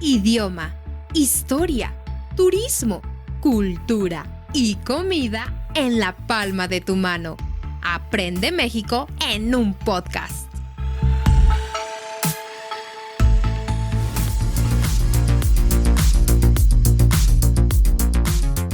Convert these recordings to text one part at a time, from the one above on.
idioma, historia, turismo, cultura y comida en la palma de tu mano. Aprende México en un podcast.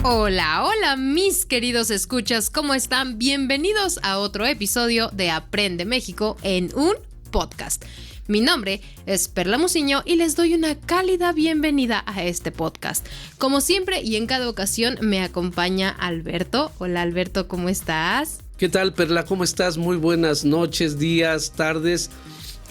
Hola, hola mis queridos escuchas, ¿cómo están? Bienvenidos a otro episodio de Aprende México en un podcast. Mi nombre es Perla Musiño y les doy una cálida bienvenida a este podcast. Como siempre y en cada ocasión me acompaña Alberto. Hola Alberto, ¿cómo estás? ¿Qué tal, Perla? ¿Cómo estás? Muy buenas noches, días, tardes,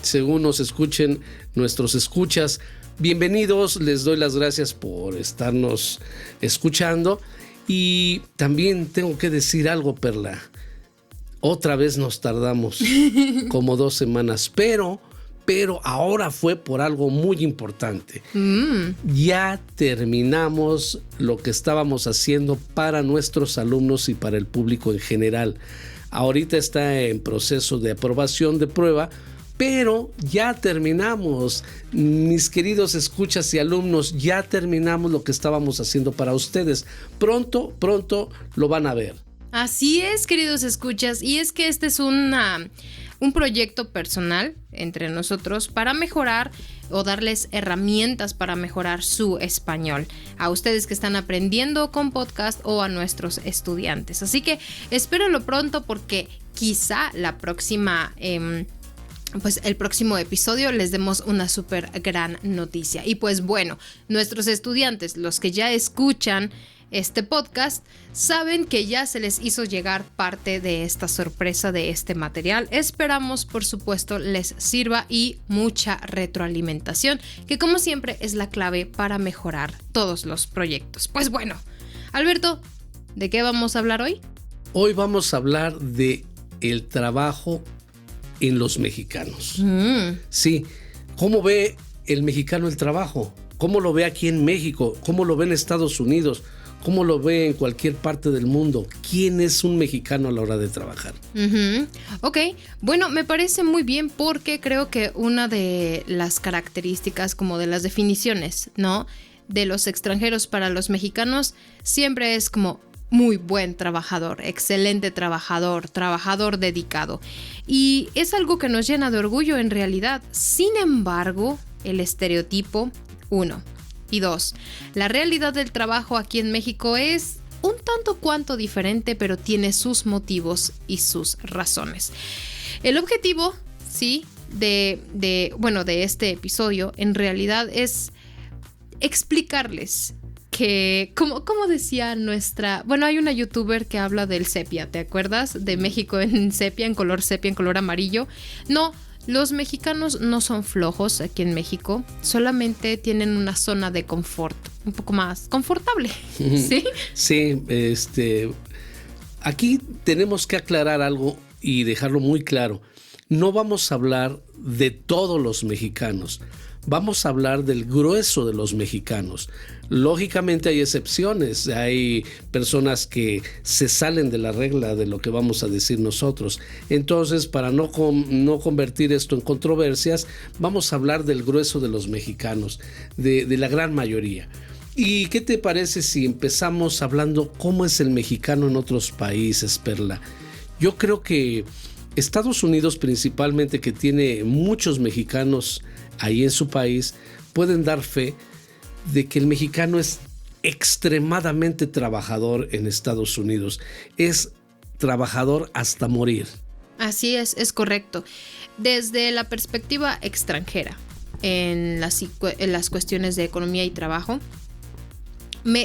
según nos escuchen nuestros escuchas. Bienvenidos, les doy las gracias por estarnos escuchando. Y también tengo que decir algo, Perla. Otra vez nos tardamos como 2 semanas, pero ahora fue por algo muy importante. Ya terminamos lo que estábamos haciendo para nuestros alumnos y para el público en general. Ahorita está en proceso de aprobación de prueba, pero ya terminamos. Mis queridos escuchas y alumnos, ya terminamos lo que estábamos haciendo para ustedes. Pronto lo van a ver. Así es, queridos escuchas, y es que este es un proyecto personal entre nosotros para mejorar o darles herramientas para mejorar su español a ustedes que están aprendiendo con podcast o a nuestros estudiantes. Así que espérenlo pronto porque quizá la próxima... el próximo episodio les demos una súper gran noticia. Y pues bueno, nuestros estudiantes, los que ya escuchan este podcast, saben que ya se les hizo llegar parte de esta sorpresa de este material. Esperamos, por supuesto, les sirva y mucha retroalimentación, que como siempre es la clave para mejorar todos los proyectos. Pues bueno, Alberto, ¿de qué vamos a hablar hoy? Hoy vamos a hablar de el trabajo en los mexicanos. Sí, ¿cómo ve el mexicano el trabajo? ¿Cómo lo ve aquí en México? ¿Cómo lo ve en Estados Unidos? ¿Cómo lo ve en cualquier parte del mundo? ¿Quién es un mexicano a la hora de trabajar? Ok, bueno, me parece muy bien porque creo que una de las características, como de las definiciones, ¿no?, de los extranjeros para los mexicanos siempre es como muy buen trabajador, excelente trabajador, trabajador dedicado. Y es algo que nos llena de orgullo en realidad. Sin embargo, el estereotipo, 1. Y 2, la realidad del trabajo aquí en México es un tanto cuanto diferente, pero tiene sus motivos y sus razones. El objetivo, sí, de este episodio en realidad es explicarles que, como decía hay una youtuber que habla del sepia, ¿te acuerdas? De México en sepia, en color amarillo. No, los mexicanos no son flojos aquí en México, solamente tienen una zona de confort, un poco más confortable, ¿sí? Sí, aquí tenemos que aclarar algo y dejarlo muy claro. No vamos a hablar de todos los mexicanos. Vamos a hablar del grueso de los mexicanos. Lógicamente hay excepciones, hay personas que se salen de la regla de lo que vamos a decir nosotros. Entonces, para no convertir esto en controversias, vamos a hablar del grueso de los mexicanos, de la gran mayoría. ¿Y qué te parece si empezamos hablando cómo es el mexicano en otros países, Perla? Yo creo que Estados Unidos, principalmente, que tiene muchos mexicanos ahí en su país, pueden dar fe de que el mexicano es extremadamente trabajador en Estados Unidos. Es trabajador hasta morir. Así es correcto. Desde la perspectiva extranjera, en las cuestiones de economía y trabajo,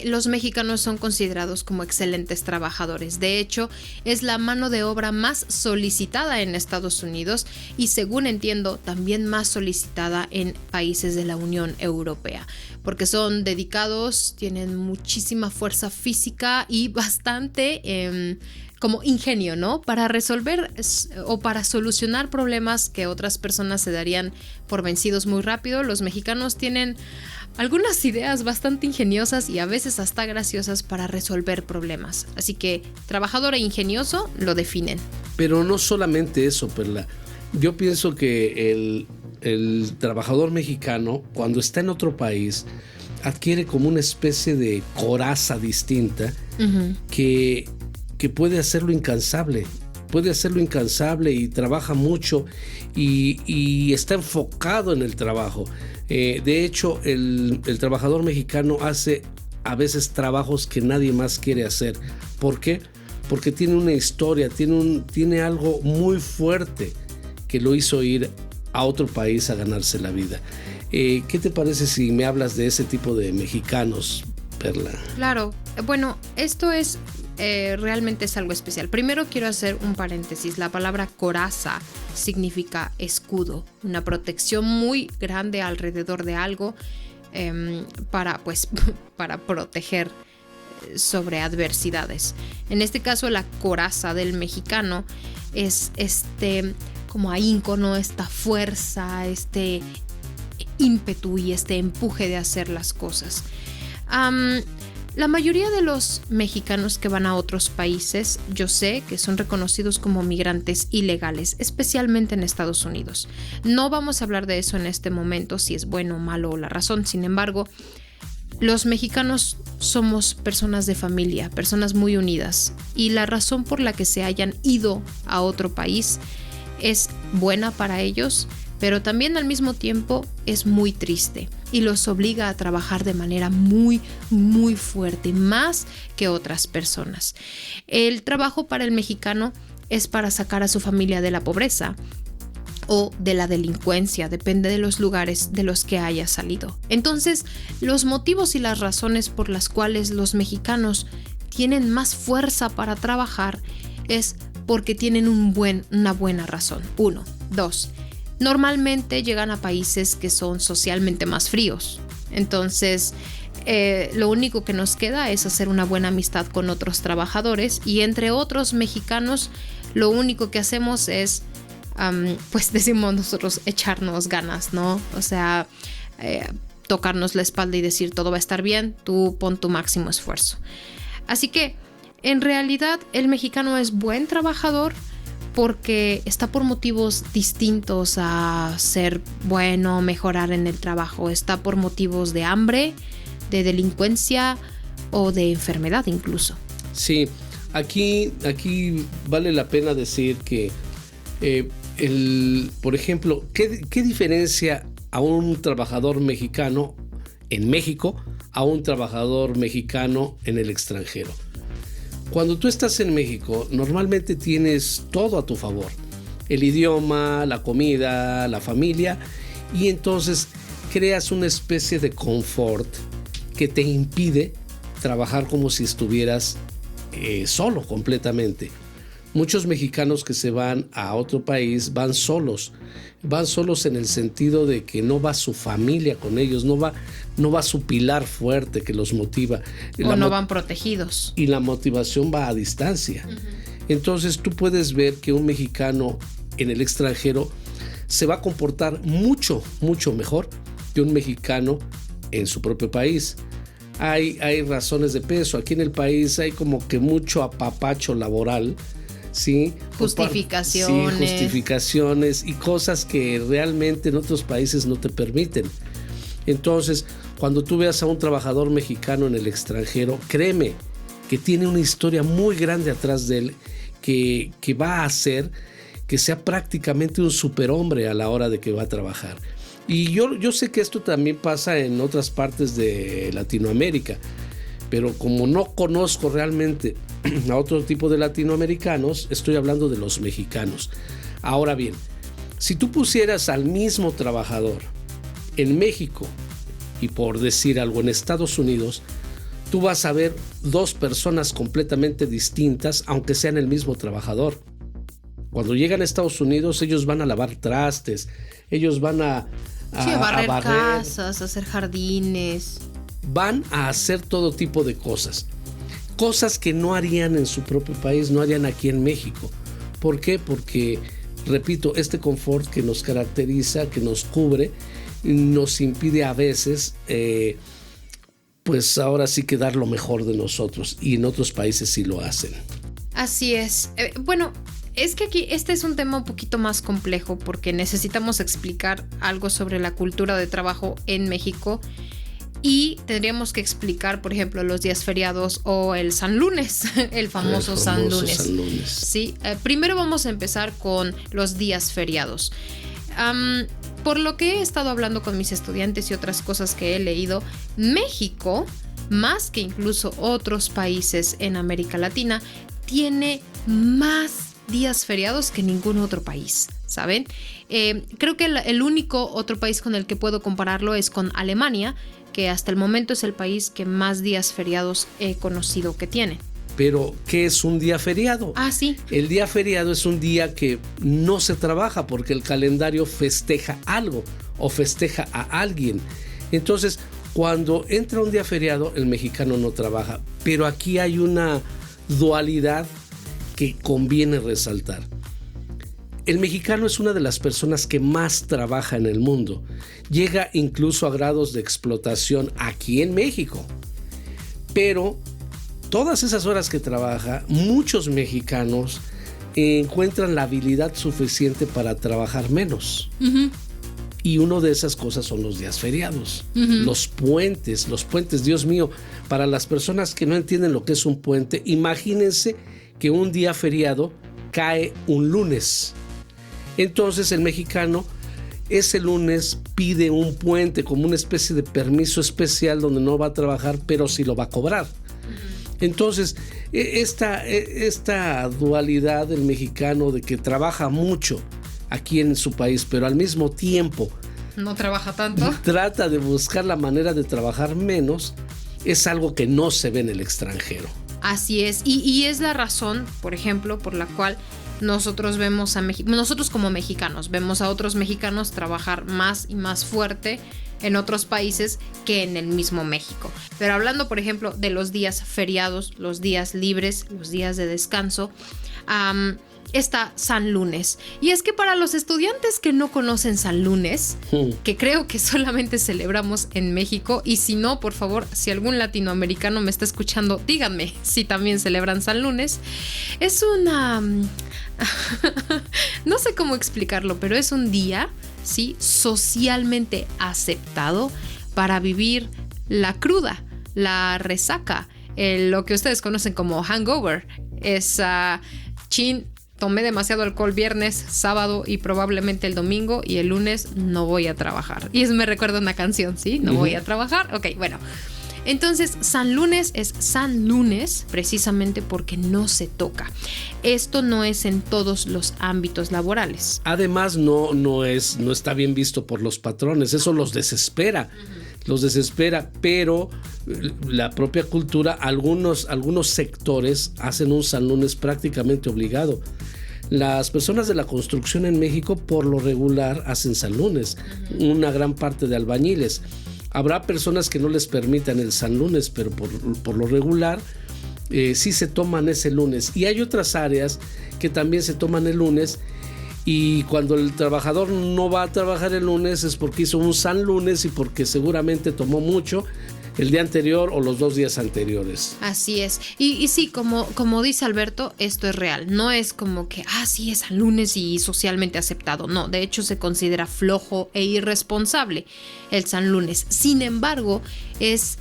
los mexicanos son considerados como excelentes trabajadores. De hecho, es la mano de obra más solicitada en Estados Unidos y, según entiendo, también más solicitada en países de la Unión Europea, porque son dedicados, tienen muchísima fuerza física y bastante como ingenio, ¿no?, para resolver o para solucionar problemas que otras personas se darían por vencidos muy rápido. Los mexicanos tienen algunas ideas bastante ingeniosas y a veces hasta graciosas para resolver problemas. Así que trabajador e ingenioso lo definen. Pero no solamente eso, Perla. Yo pienso que el trabajador mexicano, cuando está en otro país, adquiere como una especie de coraza distinta que puede hacerlo incansable. Puede hacerlo incansable y trabaja mucho y está enfocado en el trabajo. De hecho, el trabajador mexicano hace a veces trabajos que nadie más quiere hacer. ¿Por qué? Porque tiene una historia, tiene algo muy fuerte que lo hizo ir a otro país a ganarse la vida. ¿Qué te parece si me hablas de ese tipo de mexicanos, Perla? Claro, bueno, esto es realmente es algo especial. Primero quiero hacer un paréntesis. La palabra coraza significa escudo, una protección muy grande alrededor de algo para proteger sobre adversidades. En este caso, la coraza del mexicano es como ahínco, ¿no? Esta fuerza, este ímpetu y este empuje de hacer las cosas. La mayoría de los mexicanos que van a otros países, yo sé que son reconocidos como migrantes ilegales, especialmente en Estados Unidos. No vamos a hablar de eso en este momento, si es bueno o malo o la razón. Sin embargo, los mexicanos somos personas de familia, personas muy unidas, y la razón por la que se hayan ido a otro país es buena para ellos, pero también al mismo tiempo es muy triste y los obliga a trabajar de manera muy, muy fuerte, más que otras personas. El trabajo para el mexicano es para sacar a su familia de la pobreza o de la delincuencia, depende de los lugares de los que haya salido. Entonces, los motivos y las razones por las cuales los mexicanos tienen más fuerza para trabajar es porque tienen una buena razón. 1. 2. Normalmente llegan a países que son socialmente más fríos. Entonces, lo único que nos queda es hacer una buena amistad con otros trabajadores, y entre otros mexicanos, lo único que hacemos es, pues decimos nosotros, echarnos ganas, ¿no? O sea, tocarnos la espalda y decir todo va a estar bien, tú pon tu máximo esfuerzo. Así que, en realidad, el mexicano es buen trabajador porque está por motivos distintos a ser bueno, mejorar en el trabajo. Está por motivos de hambre, de delincuencia o de enfermedad incluso. Sí, aquí vale la pena decir que, por ejemplo, ¿qué diferencia a un trabajador mexicano en México a un trabajador mexicano en el extranjero? Cuando tú estás en México, normalmente tienes todo a tu favor. El idioma, la comida, la familia, y entonces creas una especie de confort que te impide trabajar como si estuvieras solo completamente. Muchos mexicanos que se van a otro país van solos en el sentido de que no va su familia con ellos, no va su pilar fuerte que los motiva. O no van protegidos. Y la motivación va a distancia. Entonces tú puedes ver que un mexicano en el extranjero se va a comportar mucho, mucho mejor que un mexicano en su propio país. Hay razones de peso. Aquí en el país hay como que mucho apapacho laboral. ¿Sí? Justificaciones. Sí, justificaciones y cosas que realmente en otros países no te permiten. Entonces, cuando tú veas a un trabajador mexicano en el extranjero, créeme que tiene una historia muy grande atrás de él que va a hacer que sea prácticamente un superhombre a la hora de que va a trabajar. Y yo sé que esto también pasa en otras partes de Latinoamérica, pero como no conozco realmente a otro tipo de latinoamericanos, estoy hablando de los mexicanos. Ahora bien, si tú pusieras al mismo trabajador en México y, por decir algo, en Estados Unidos, tú vas a ver dos personas completamente distintas, aunque sean el mismo trabajador. Cuando llegan a Estados Unidos, ellos van a lavar trastes, ellos van a barrer casas, a hacer jardines. Van a hacer todo tipo de cosas que no harían en su propio país, no harían aquí en México. ¿Por qué? Porque, repito, este confort que nos caracteriza, que nos cubre, nos impide a veces, pues ahora sí que dar lo mejor de nosotros, y en otros países sí lo hacen. Así es. Bueno, Es que aquí este es un tema un poquito más complejo porque necesitamos explicar algo sobre la cultura de trabajo en México y tendríamos que explicar, por ejemplo, los días feriados o el San Lunes, el famoso San Lunes. Sí, primero vamos a empezar con los días feriados. Por lo que he estado hablando con mis estudiantes y otras cosas que he leído, México, más que incluso otros países en América Latina, tiene más días feriados que ningún otro país, ¿saben? Creo que el único otro país con el que puedo compararlo es con Alemania, que hasta el momento es el país que más días feriados he conocido que tiene. Pero, ¿qué es un día feriado? Sí. El día feriado es un día que no se trabaja porque el calendario festeja algo o festeja a alguien. Entonces, cuando entra un día feriado, el mexicano no trabaja. Pero aquí hay una dualidad que conviene resaltar. El mexicano es una de las personas que más trabaja en el mundo. Llega incluso a grados de explotación aquí en México. Pero todas esas horas que trabaja, muchos mexicanos encuentran la habilidad suficiente para trabajar menos. Uh-huh. Y una de esas cosas son los días feriados. Uh-huh. Los puentes, Dios mío, para las personas que no entienden lo que es un puente, imagínense que un día feriado cae un lunes. Entonces el mexicano ese lunes pide un puente como una especie de permiso especial donde no va a trabajar, pero sí lo va a cobrar. Entonces, esta dualidad del mexicano de que trabaja mucho aquí en su país, pero al mismo tiempo no trabaja tanto, trata de buscar la manera de trabajar menos, es algo que no se ve en el extranjero. Así es, y es la razón, por ejemplo, por la cual nosotros vemos nosotros como mexicanos vemos a otros mexicanos trabajar más y más fuerte en otros países que en el mismo México. Pero hablando, por ejemplo, de los días feriados, los días libres, los días de descanso, está San Lunes. Y es que para los estudiantes que no conocen San Lunes, que creo que solamente celebramos en México, y si no, por favor, si algún latinoamericano me está escuchando, díganme si también celebran San Lunes. Es una... no sé cómo explicarlo, pero es un día, ¿sí?, socialmente aceptado para vivir la cruda, la resaca, lo que ustedes conocen como hangover. Es tomé demasiado alcohol viernes, sábado y probablemente el domingo, y el lunes no voy a trabajar. Y eso me recuerda una canción, ¿sí? No voy a trabajar. Ok, bueno. Entonces, San Lunes es San Lunes precisamente porque no se toca. Esto no es en todos los ámbitos laborales. Además, no está bien visto por los patrones. Eso los desespera. Los desespera, pero la propia cultura, algunos sectores hacen un San Lunes prácticamente obligado. Las personas de la construcción en México por lo regular hacen San Lunes, una gran parte de albañiles. Habrá personas que no les permitan el San Lunes, pero por lo regular sí se toman ese lunes. Y hay otras áreas que también se toman el lunes, y cuando el trabajador no va a trabajar el lunes es porque hizo un San Lunes y porque seguramente tomó mucho el día anterior o los 2 días anteriores. Así es. Y sí, como dice Alberto, esto es real. No es como que, sí, es San Lunes y socialmente aceptado. No, de hecho se considera flojo e irresponsable el San Lunes. Sin embargo, es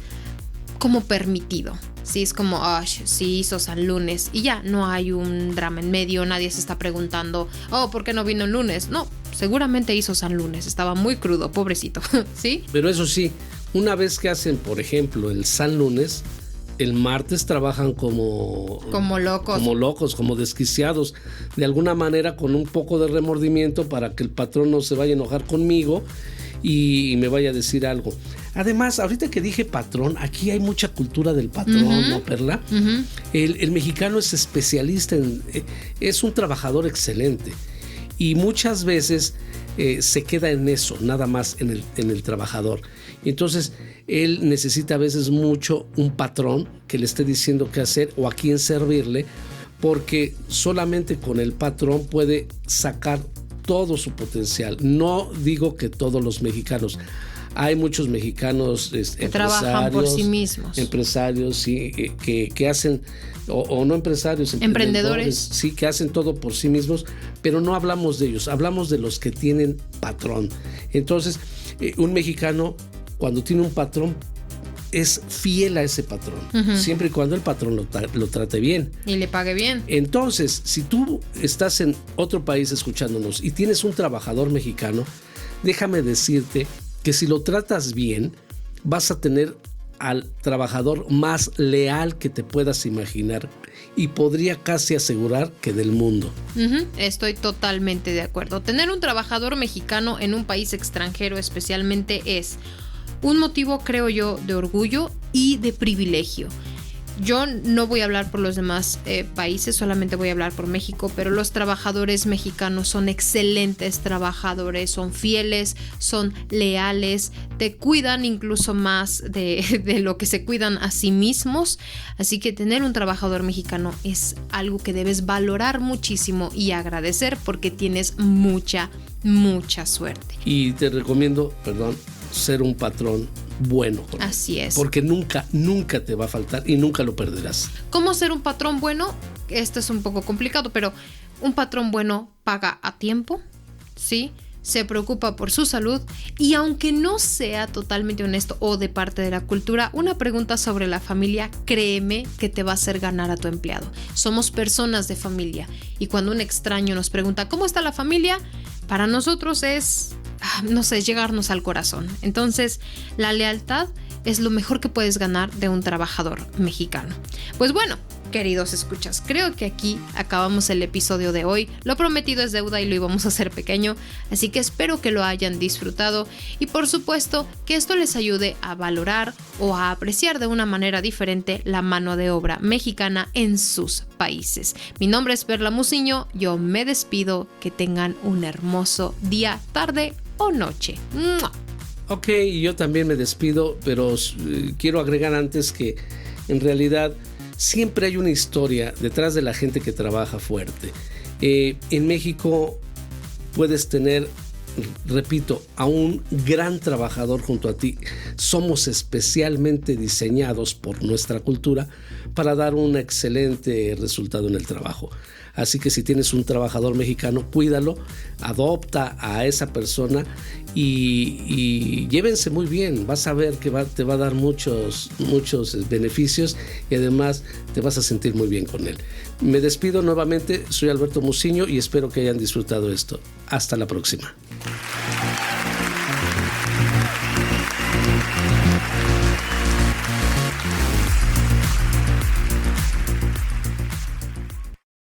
como permitido. Sí, es como, sí hizo San Lunes y ya, no hay un drama en medio, nadie se está preguntando, ¿por qué no vino el lunes? No, seguramente hizo San Lunes, estaba muy crudo, pobrecito, ¿sí? Pero eso sí, una vez que hacen, por ejemplo, el San Lunes, el martes trabajan como locos, como desquiciados, de alguna manera con un poco de remordimiento para que el patrón no se vaya a enojar conmigo y me vaya a decir algo. Además, ahorita que dije patrón, aquí hay mucha cultura del patrón, ¿no, Perla? El mexicano es especialista es un trabajador excelente, y muchas veces se queda en eso, nada más en el trabajador. Entonces, él necesita a veces mucho un patrón que le esté diciendo qué hacer o a quién servirle, porque solamente con el patrón puede sacar todo su potencial. No digo que todos los mexicanos. Hay muchos mexicanos que trabajan por sí mismos. Empresarios, sí, que hacen, o no empresarios, emprendedores. Sí, que hacen todo por sí mismos, pero no hablamos de ellos, hablamos de los que tienen patrón. Entonces, un mexicano, cuando tiene un patrón, es fiel a ese patrón, siempre y cuando el patrón lo trate bien. Y le pague bien. Entonces, si tú estás en otro país escuchándonos y tienes un trabajador mexicano, déjame decirte que si lo tratas bien, vas a tener al trabajador más leal que te puedas imaginar y podría casi asegurar que del mundo. Estoy totalmente de acuerdo. Tener un trabajador mexicano en un país extranjero especialmente es un motivo, creo yo, de orgullo y de privilegio. Yo no voy a hablar por los demás países, solamente voy a hablar por México, pero los trabajadores mexicanos son excelentes trabajadores, son fieles, son leales, te cuidan incluso más de lo que se cuidan a sí mismos. Así que tener un trabajador mexicano es algo que debes valorar muchísimo y agradecer porque tienes mucha suerte. Y te recomiendo, ser un patrón bueno. Así es. Porque nunca te va a faltar y nunca lo perderás. ¿Cómo ser un patrón bueno? Esto es un poco complicado, pero un patrón bueno paga a tiempo, ¿sí? Se preocupa por su salud y aunque no sea totalmente honesto o de parte de la cultura, una pregunta sobre la familia, créeme que te va a hacer ganar a tu empleado. Somos personas de familia y cuando un extraño nos pregunta ¿cómo está la familia? Para nosotros es, llegarnos al corazón. Entonces, la lealtad es lo mejor que puedes ganar de un trabajador mexicano. Pues bueno, queridos escuchas, creo que aquí acabamos el episodio de hoy. Lo prometido es deuda y lo íbamos a hacer pequeño, así que espero que lo hayan disfrutado y por supuesto que esto les ayude a valorar o a apreciar de una manera diferente la mano de obra mexicana en sus países. Mi nombre es Perla Muciño, yo me despido, que tengan un hermoso día, tarde o noche. ¡Mua! Ok, yo también me despido, pero quiero agregar antes que en realidad siempre hay una historia detrás de la gente que trabaja fuerte. En México puedes tener, repito, a un gran trabajador junto a ti. Somos especialmente diseñados por nuestra cultura para dar un excelente resultado en el trabajo. Así que si tienes un trabajador mexicano, cuídalo, adopta a esa persona y llévense muy bien. Vas a ver que te va a dar muchos beneficios y además te vas a sentir muy bien con él. Me despido nuevamente, soy Alberto Muciño y espero que hayan disfrutado esto. Hasta la próxima.